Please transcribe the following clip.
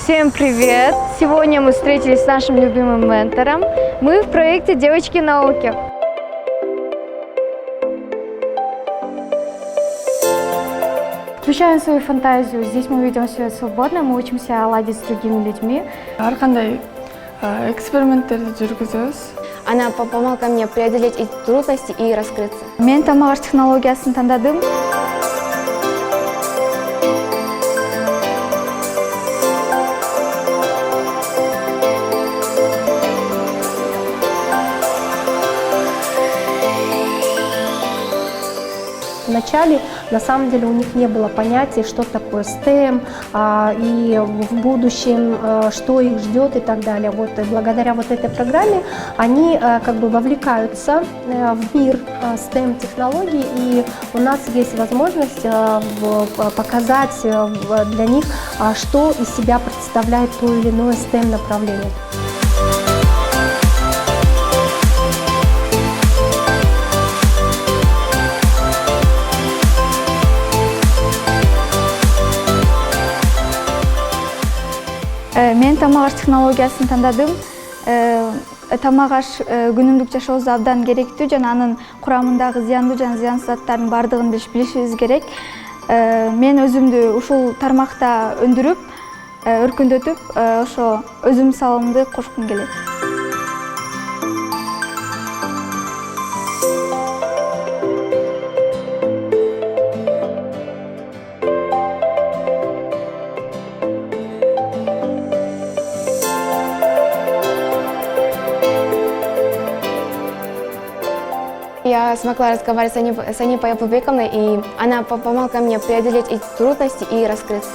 Всем привет! Сегодня мы встретились с нашим любимым ментором. Мы в проекте «Девочки науки». Включаем свою фантазию. Здесь мы ведем себя свободно, мы учимся ладить с другими людьми. Ар кандай эксперименттерди жүргүзөбүз. Она помогла мне преодолеть эти трудности и раскрыться. Мен тамак аш технологиясын тандадым. Вначале, на самом деле, у них не было понятия, что такое STEM, и в будущем, что их ждет и так далее. Вот, и благодаря вот этой программе они как бы вовлекаются в мир STEM-технологий, и у нас есть возможность показать для них, что из себя представляет то или иное STEM-направление. Мен тамак аш технологиясын тандадым. Тамак аш күнүмдүк жашообузда абдан керектүү жана анын курамындагы зыяндуу жана зыянсыз заттардын баардыгын билишибиз керек. Мен өзүмдү ушул тармакта өндүрүп, өркүндөтүп, ошо өзүм салымымды кошкум келет. Я смогла разговаривать с Аней Павловной, и она помогла мне преодолеть эти трудности и раскрыться.